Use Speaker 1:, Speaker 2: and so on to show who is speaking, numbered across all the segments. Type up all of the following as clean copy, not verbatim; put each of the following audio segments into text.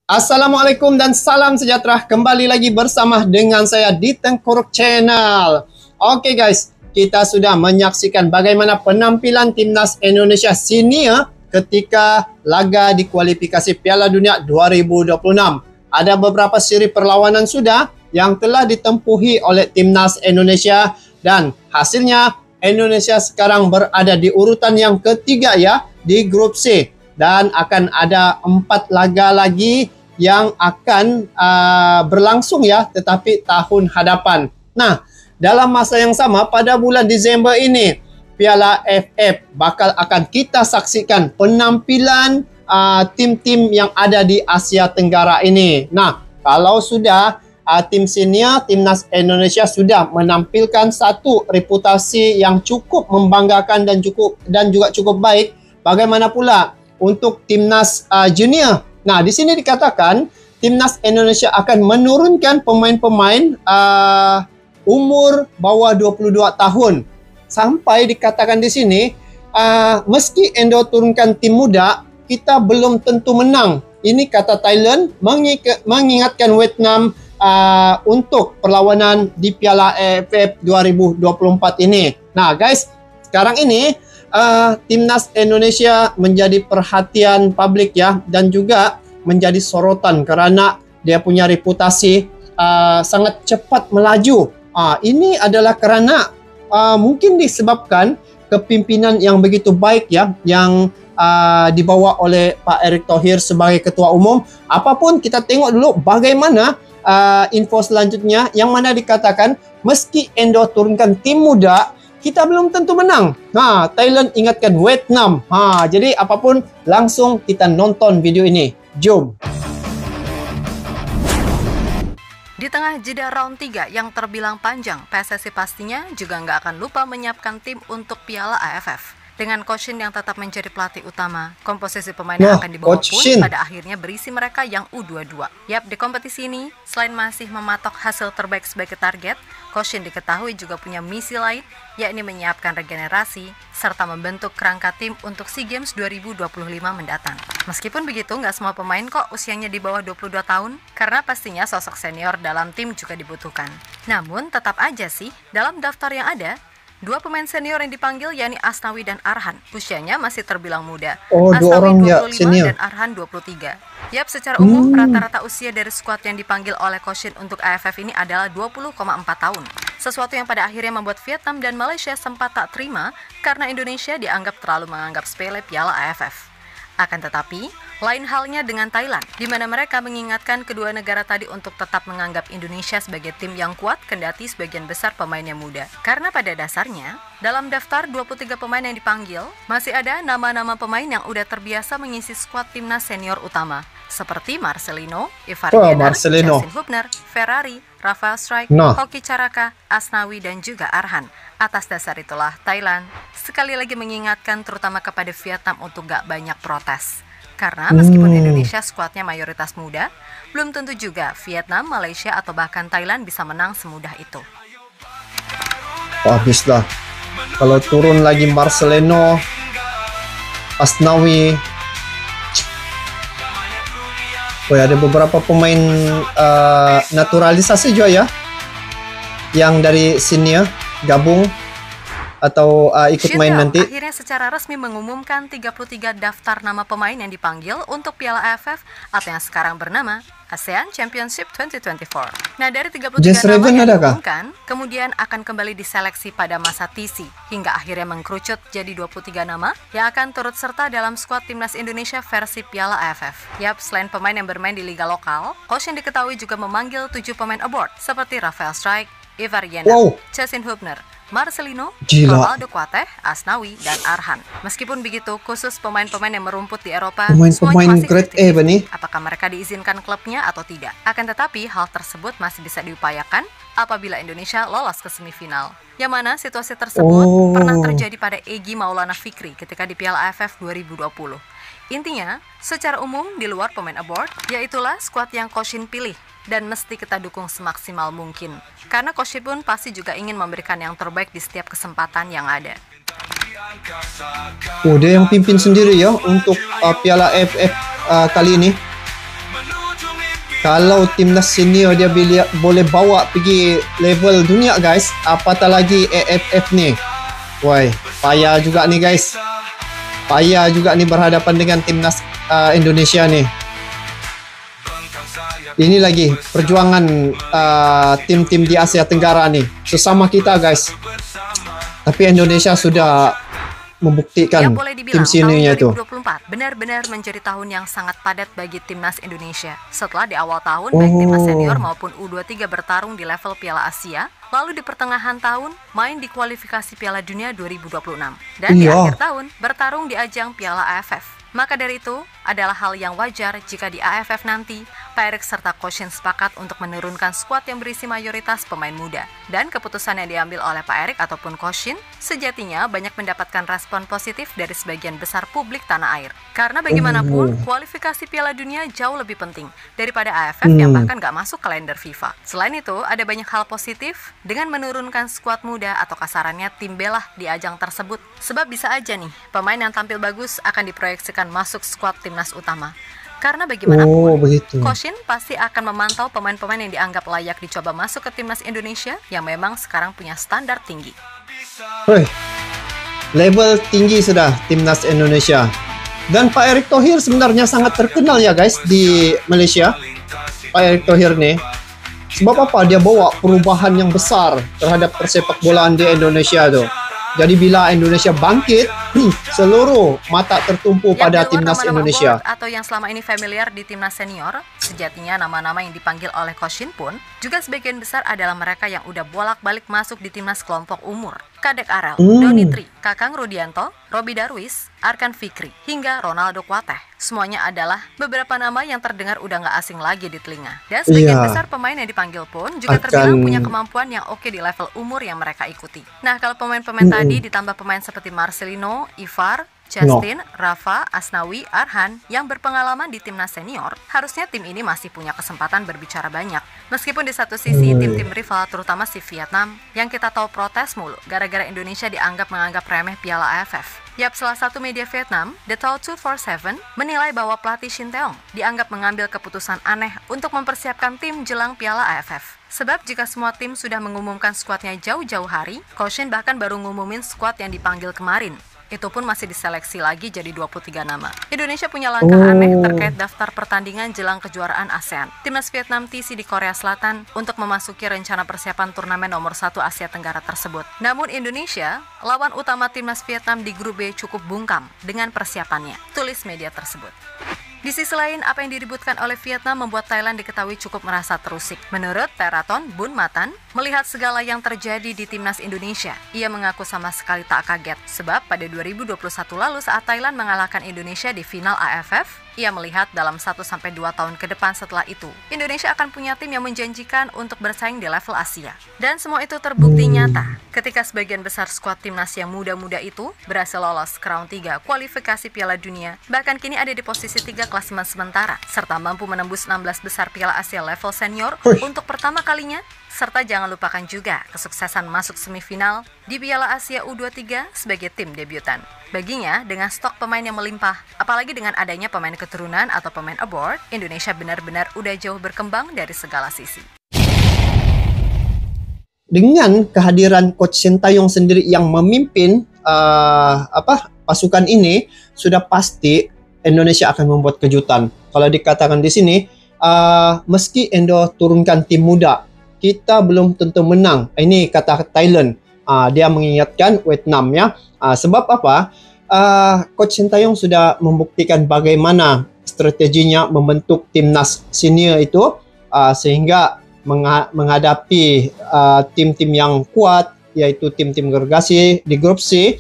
Speaker 1: Assalamualaikum dan salam sejahtera. Kembali lagi bersama dengan saya di Tengkorak Channel. Oke guys, kita sudah menyaksikan bagaimana penampilan timnas Indonesia senior ketika laga di kualifikasi Piala Dunia 2026. Ada beberapa siri perlawanan sudah yang telah ditempuhi oleh timnas Indonesia dan hasilnya Indonesia sekarang berada di urutan yang ketiga ya di grup C. Dan akan ada 4 laga lagi yang akan berlangsung ya, tetapi tahun hadapan. Nah, dalam masa yang sama pada bulan Disember ini, Piala AFF bakal akan kita saksikan penampilan tim-tim yang ada di Asia Tenggara ini. Nah, kalau sudah tim senior, timnas Indonesia sudah menampilkan satu reputasi yang cukup membanggakan dan juga cukup baik. Bagaimana pula untuk timnas junior? Nah, di sini dikatakan timnas Indonesia akan menurunkan pemain-pemain umur bawah 22 tahun. Sampai dikatakan di sini, meski Indo turunkan tim muda, kita belum tentu menang. Ini kata Thailand mengingatkan Vietnam untuk perlawanan di Piala AFF 2024 ini. Nah, guys, sekarang ini timnas Indonesia menjadi perhatian publik ya, dan juga menjadi sorotan karena dia punya reputasi sangat cepat melaju. Ini adalah karena mungkin disebabkan kepimpinan yang begitu baik ya, yang dibawa oleh Pak Erick Thohir sebagai ketua umum. Apapun, kita tengok dulu bagaimana info selanjutnya, yang mana dikatakan meski Indo turunkan tim muda, kita belum tentu menang. Nah, Thailand ingatkan Vietnam. Jadi apapun, langsung kita nonton video ini. Jom.
Speaker 2: Di tengah jeda round 3 yang terbilang panjang, PSSI pastinya juga nggak akan lupa menyiapkan tim untuk Piala AFF. Dengan Coach Shin yang tetap menjadi pelatih utama, komposisi pemain yang akan dibawa pun pada akhirnya berisi mereka yang U22. Yap, di kompetisi ini, selain masih mematok hasil terbaik sebagai target, Coach Shin diketahui juga punya misi lain, yakni menyiapkan regenerasi, serta membentuk kerangka tim untuk SEA Games 2025 mendatang. Meskipun begitu, nggak semua pemain kok usianya di bawah 22 tahun, karena pastinya sosok senior dalam tim juga dibutuhkan. Namun, tetap aja sih, dalam daftar yang ada, 2 pemain senior yang dipanggil yakni Asnawi dan Arhan. Usianya masih terbilang muda. Asnawi 25 dan Arhan 23. Yap, secara umum rata-rata usia dari skuad yang dipanggil oleh Coach Shin untuk AFF ini adalah 20,4 tahun. Sesuatu yang pada akhirnya membuat Vietnam dan Malaysia sempat tak terima karena Indonesia dianggap terlalu menganggap sepele Piala AFF. Akan tetapi, lain halnya dengan Thailand, di mana mereka mengingatkan kedua negara tadi untuk tetap menganggap Indonesia sebagai tim yang kuat kendati sebagian besar pemainnya muda. Karena pada dasarnya, dalam daftar 23 pemain yang dipanggil, masih ada nama-nama pemain yang udah terbiasa mengisi skuad timnas senior utama, seperti Marcelino, Ivar Jenner, Justin Hubner, Ferrari, Rafael Strike, Hoki Caraka, Asnawi, dan juga Arhan. Atas dasar itulah Thailand sekali lagi mengingatkan terutama kepada Vietnam untuk gak banyak protes. Karena meskipun Indonesia skuadnya mayoritas muda, belum tentu juga Vietnam, Malaysia, atau bahkan Thailand bisa menang semudah itu.
Speaker 1: Habislah. Kalau turun lagi Marcelino, Asnawi, ada beberapa pemain naturalisasi juga ya, yang dari senior gabung atau ikut main nanti.
Speaker 2: Akhirnya secara resmi mengumumkan 33 daftar nama pemain yang dipanggil untuk Piala AFF atau yang sekarang bernama ASEAN Championship 2024. Nah, dari 33 nama yang diumumkan, kemudian akan kembali diseleksi pada masa TC hingga akhirnya mengkerucut jadi 23 nama yang akan turut serta dalam skuad timnas Indonesia versi Piala AFF. Yap, selain pemain yang bermain di liga lokal, Coach Shin diketahui juga memanggil 7 pemain abroad seperti Rafael Strike, Ivar Jenner, Justin Hubner, Marcelino, Ronaldo Kuateh, Asnawi, dan Arhan. Meskipun begitu, khusus pemain-pemain yang merumput di Eropa,
Speaker 1: pemain grade A nih.
Speaker 2: Apakah mereka diizinkan klubnya atau tidak? Akan tetapi, hal tersebut masih bisa diupayakan apabila Indonesia lolos ke semifinal. Yang mana situasi tersebut pernah terjadi pada Egy Maulana Fikri ketika di Piala AFF 2020. Intinya, secara umum di luar pemain abroad, yaitulah skuad yang Coach Shin pilih dan mesti kita dukung semaksimal mungkin. Karena Coach Shin pun pasti juga ingin memberikan yang terbaik di setiap kesempatan yang ada.
Speaker 1: Dia yang pimpin sendiri ya untuk Piala AFF kali ini. Kalau timnas senior dia boleh bawa pergi level dunia guys, apatah lagi AFF ni. Woi, payah juga nih guys. Payah juga nih berhadapan dengan timnas Indonesia nih. Ini lagi perjuangan tim-tim di Asia Tenggara nih. Sesama kita guys. Tapi Indonesia sudah membuktikan
Speaker 2: yang boleh dibilang
Speaker 1: tim seniornya itu.
Speaker 2: Tahun 2024 benar-benar menjadi tahun yang sangat padat bagi timnas Indonesia. Setelah di awal tahun baik timnas senior maupun U23 bertarung di level Piala Asia, lalu di pertengahan tahun main di kualifikasi Piala Dunia 2026 dan di akhir tahun bertarung di ajang Piala AFF. Maka dari itu, adalah hal yang wajar jika di AFF nanti, Pak Erik serta Coach Shin sepakat untuk menurunkan skuad yang berisi mayoritas pemain muda. Dan keputusan yang diambil oleh Pak Erik ataupun Coach Shin, sejatinya banyak mendapatkan respon positif dari sebagian besar publik tanah air. Karena bagaimanapun, kualifikasi Piala Dunia jauh lebih penting daripada AFF yang bahkan gak masuk kalender FIFA. Selain itu, ada banyak hal positif dengan menurunkan skuad muda atau kasarannya tim B lah di ajang tersebut. Sebab bisa aja nih, pemain yang tampil bagus akan diproyeksikan masuk skuad timnas utama. Karena bagaimanapun, Coach Shin pasti akan memantau pemain-pemain yang dianggap layak dicoba masuk ke timnas Indonesia yang memang sekarang punya standar tinggi.
Speaker 1: Level tinggi sudah timnas Indonesia. Dan Pak Erick Thohir sebenarnya sangat terkenal ya guys di Malaysia. Pak Erick Thohir nih. Sebab apa? Dia bawa perubahan yang besar terhadap persepak bolaan di Indonesia tuh. Jadi bila Indonesia bangkit, seluruh mata tertumpu pada timnas Indonesia.
Speaker 2: Atau yang selama ini familiar di timnas senior, sejatinya nama-nama yang dipanggil oleh Coach Shin pun juga sebagian besar adalah mereka yang udah bolak-balik masuk di timnas kelompok umur. Kadek Arel, Doni Tri, Kakang Rudianto, Robi Darwis, Arkan Fikri, hingga Ronaldo Kuateh. Semuanya adalah beberapa nama yang terdengar udah nggak asing lagi di telinga. Dan sebagian besar pemain yang dipanggil pun juga terbilang punya kemampuan yang oke di level umur yang mereka ikuti. Nah, kalau pemain-pemain tadi ditambah pemain seperti Marcelino, Ivar, Justin, Rafa, Asnawi, Arhan yang berpengalaman di timnas senior, harusnya tim ini masih punya kesempatan berbicara banyak. Meskipun di satu sisi tim-tim rival terutama si Vietnam yang kita tahu protes mulu gara-gara Indonesia menganggap remeh Piala AFF. Yap, salah satu media Vietnam, The Tao 247, menilai bahwa pelatih Shin Tae-yong dianggap mengambil keputusan aneh untuk mempersiapkan tim jelang Piala AFF. Sebab jika semua tim sudah mengumumkan skuadnya jauh-jauh hari, Coach Shin bahkan baru ngumumin skuad yang dipanggil kemarin. Itu pun masih diseleksi lagi jadi 23 nama. Indonesia punya langkah aneh terkait daftar pertandingan jelang kejuaraan ASEAN. Timnas Vietnam TC di Korea Selatan untuk memasuki rencana persiapan turnamen nomor 1 Asia Tenggara tersebut. Namun Indonesia, lawan utama timnas Vietnam di grup B cukup bungkam dengan persiapannya, tulis media tersebut. Di sisi lain, apa yang diributkan oleh Vietnam membuat Thailand diketahui cukup merasa terusik. Menurut Teraton Bun Matan, melihat segala yang terjadi di timnas Indonesia, ia mengaku sama sekali tak kaget. Sebab pada 2021 lalu saat Thailand mengalahkan Indonesia di final AFF, ia melihat dalam 1-2 tahun ke depan setelah itu, Indonesia akan punya tim yang menjanjikan untuk bersaing di level Asia. Dan semua itu terbukti nyata ketika sebagian besar skuad timnas yang muda-muda itu berhasil lolos ke round 3 kualifikasi Piala Dunia, bahkan kini ada di posisi 3 klasemen sementara, serta mampu menembus 16 besar Piala Asia level senior untuk pertama kalinya. Serta jangan lupakan juga kesuksesan masuk semifinal di Piala Asia U23 sebagai tim debutan. Baginya, dengan stok pemain yang melimpah, apalagi dengan adanya pemain keturunan atau pemain abroad, Indonesia benar-benar udah jauh berkembang dari segala sisi.
Speaker 1: Dengan kehadiran Coach Shin Tae-yong sendiri yang memimpin pasukan ini, sudah pasti Indonesia akan membuat kejutan. Kalau dikatakan di sini, meski Indo turunkan tim muda, kita belum tentu menang. Ini kata Thailand. Dia mengingatkan Vietnam ya. Sebab apa? Coach Shin Tae-yong sudah membuktikan bagaimana strateginya membentuk timnas senior itu sehingga menghadapi tim-tim yang kuat, yaitu tim-tim gergasi di grup C,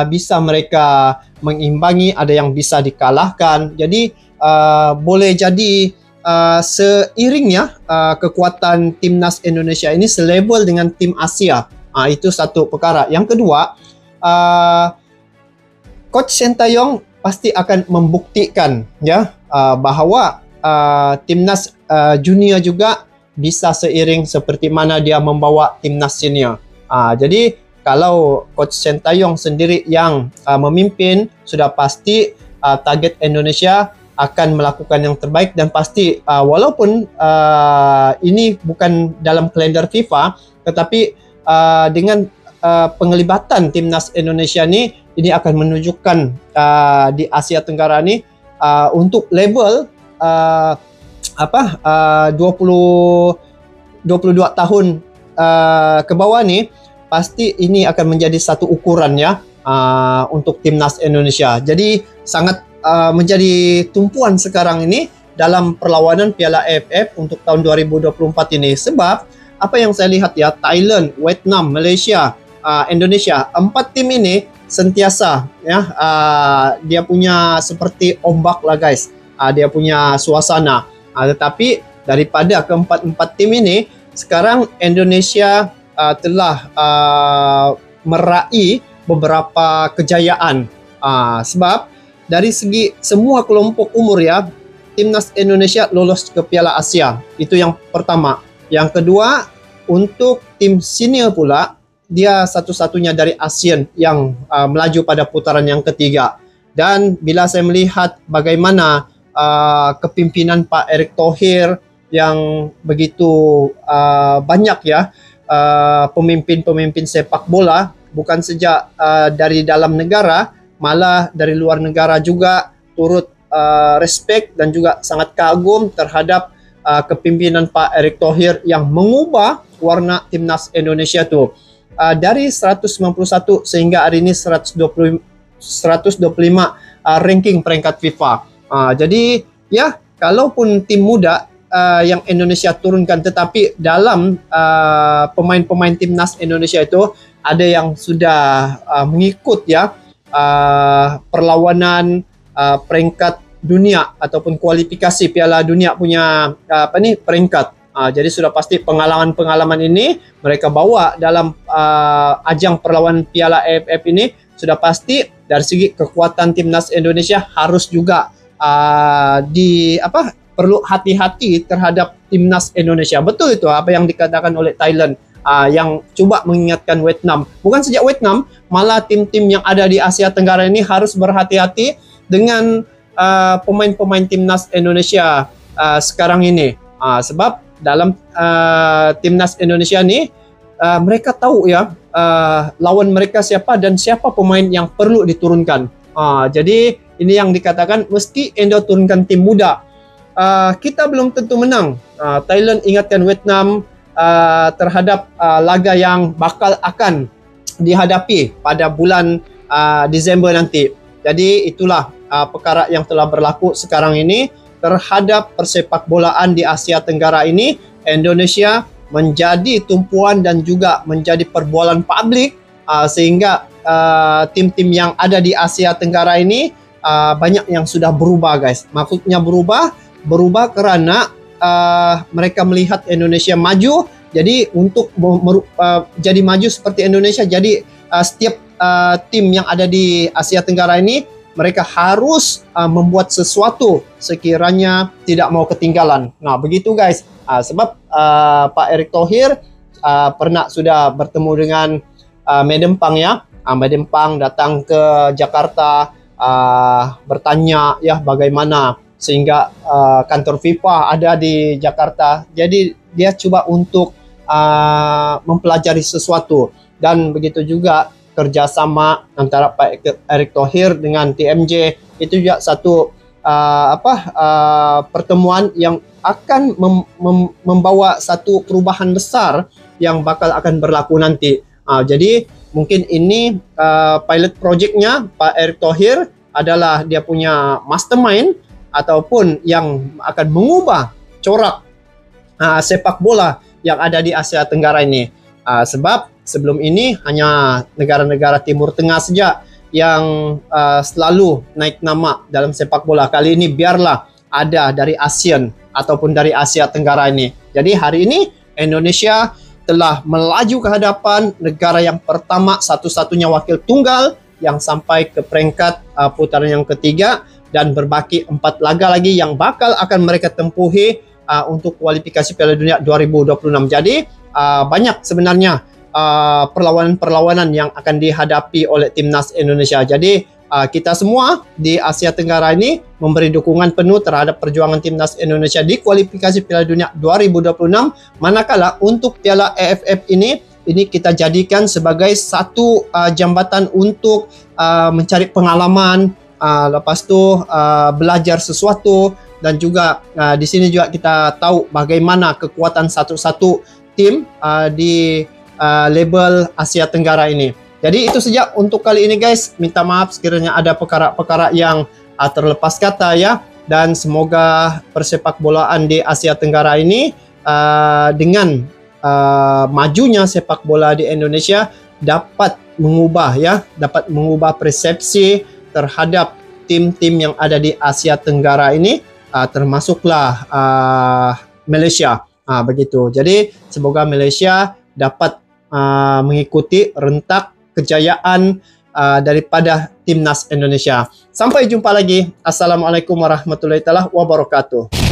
Speaker 1: bisa mereka mengimbangi, ada yang bisa dikalahkan. Jadi boleh jadi seiringnya kekuatan timnas Indonesia ini selevel dengan tim Asia. Itu satu perkara. Yang kedua, Coach Shin Tae-yong pasti akan membuktikan ya bahwa timnas junior juga bisa seiring seperti mana dia membawa timnas senior. Jadi kalau Coach Shin Tae-yong sendiri yang memimpin, sudah pasti target Indonesia akan melakukan yang terbaik, dan pasti walaupun ini bukan dalam kalender FIFA, tetapi dengan penglibatan timnas Indonesia ini akan menunjukkan di Asia Tenggara ni untuk level 22 tahun ke bawah ni, pasti ini akan menjadi satu ukuran ya untuk timnas Indonesia. Jadi sangat menjadi tumpuan sekarang ini dalam perlawanan Piala AFF untuk tahun 2024 ini. Sebab apa yang saya lihat ya, Thailand, Vietnam, Malaysia, Indonesia, 4 tim ini sentiasa ya dia punya seperti ombak lah guys. Dia punya suasana. Tetapi daripada keempat-empat tim ini, sekarang Indonesia telah meraih beberapa kejayaan. Sebab dari segi semua kelompok umur ya, timnas Indonesia lolos ke Piala Asia. Itu yang pertama. Yang kedua, untuk tim senior pula, dia satu-satunya dari ASEAN yang melaju pada putaran yang ketiga. Dan bila saya melihat bagaimana kepimpinan Pak Erick Thohir yang begitu banyak ya, pemimpin-pemimpin sepak bola, bukan saja dari dalam negara, malah dari luar negara juga turut respect dan juga sangat kagum terhadap kepimpinan Pak Erick Thohir yang mengubah warna timnas Indonesia tu dari 191 sehingga hari ini 125 ranking peringkat FIFA. Jadi ya, kalaupun tim muda yang Indonesia turunkan, tetapi dalam pemain-pemain timnas Indonesia itu ada yang sudah mengikut ya perlawanan peringkat dunia ataupun kualifikasi Piala Dunia punya peringkat. Jadi sudah pasti pengalaman-pengalaman ini mereka bawa dalam ajang perlawanan Piala AFF ini. Sudah pasti dari segi kekuatan timnas Indonesia harus juga perlu hati-hati terhadap timnas Indonesia. Betul itu apa yang dikatakan oleh Thailand yang coba mengingatkan Vietnam. Bukan saja Vietnam, malah tim-tim yang ada di Asia Tenggara ini harus berhati-hati dengan pemain-pemain timnas Indonesia sekarang ini. Sebab dalam timnas Indonesia ni mereka tahu ya lawan mereka siapa dan siapa pemain yang perlu diturunkan. Jadi ini yang dikatakan mesti Indo turunkan tim muda. Kita belum tentu menang. Thailand ingatkan Vietnam terhadap laga yang bakal akan dihadapi pada bulan Disember nanti. Jadi itulah perkara yang telah berlaku sekarang ini terhadap persepak bolaan di Asia Tenggara ini. Indonesia menjadi tumpuan dan juga menjadi perbualan publik sehingga tim-tim yang ada di Asia Tenggara ini banyak yang sudah berubah guys. Maksudnya berubah karena mereka melihat Indonesia maju. Jadi untuk jadi maju seperti Indonesia, jadi setiap tim yang ada di Asia Tenggara ini mereka harus membuat sesuatu sekiranya tidak mau ketinggalan. Nah, begitu guys. Sebab Pak Erick Thohir pernah sudah bertemu dengan Madam Pang ya. Madam Pang datang ke Jakarta bertanya ya bagaimana sehingga kantor FIFA ada di Jakarta. Jadi dia coba untuk mempelajari sesuatu, dan begitu juga kerjasama antara Pak Erick Thohir dengan TMJ itu juga satu pertemuan yang akan membawa satu perubahan besar yang bakal akan berlaku nanti. Jadi mungkin ini pilot projectnya Pak Erick Thohir adalah dia punya mastermind ataupun yang akan mengubah corak sepak bola yang ada di Asia Tenggara ini. Sebab sebelum ini hanya negara-negara Timur Tengah saja yang selalu naik nama dalam sepak bola. Kali ini biarlah ada dari ASEAN ataupun dari Asia Tenggara ini. Jadi hari ini Indonesia telah melaju ke hadapan negara yang pertama, satu-satunya wakil tunggal yang sampai ke peringkat putaran yang ketiga, dan berbaki 4 laga lagi yang bakal akan mereka tempuhi untuk kualifikasi Piala Dunia 2026. Jadi banyak sebenarnya perlawanan-perlawanan yang akan dihadapi oleh timnas Indonesia. Jadi kita semua di Asia Tenggara ini memberi dukungan penuh terhadap perjuangan timnas Indonesia di kualifikasi Piala Dunia 2026. Manakala untuk Piala AFF ini kita jadikan sebagai satu jambatan untuk mencari pengalaman, lepas tu belajar sesuatu, dan juga di sini juga kita tahu bagaimana kekuatan satu-satu tim di label Asia Tenggara ini. Jadi itu saja untuk kali ini guys. Minta maaf sekiranya ada perkara-perkara yang terlepas kata ya. Dan semoga persepak bolaan di Asia Tenggara ini dengan majunya sepak bola di Indonesia dapat mengubah persepsi terhadap tim-tim yang ada di Asia Tenggara ini, termasuklah Malaysia. Begitu. Jadi semoga Malaysia dapat mengikuti rentak kejayaan daripada timnas Indonesia. Sampai jumpa lagi. Assalamualaikum warahmatullahi wabarakatuh.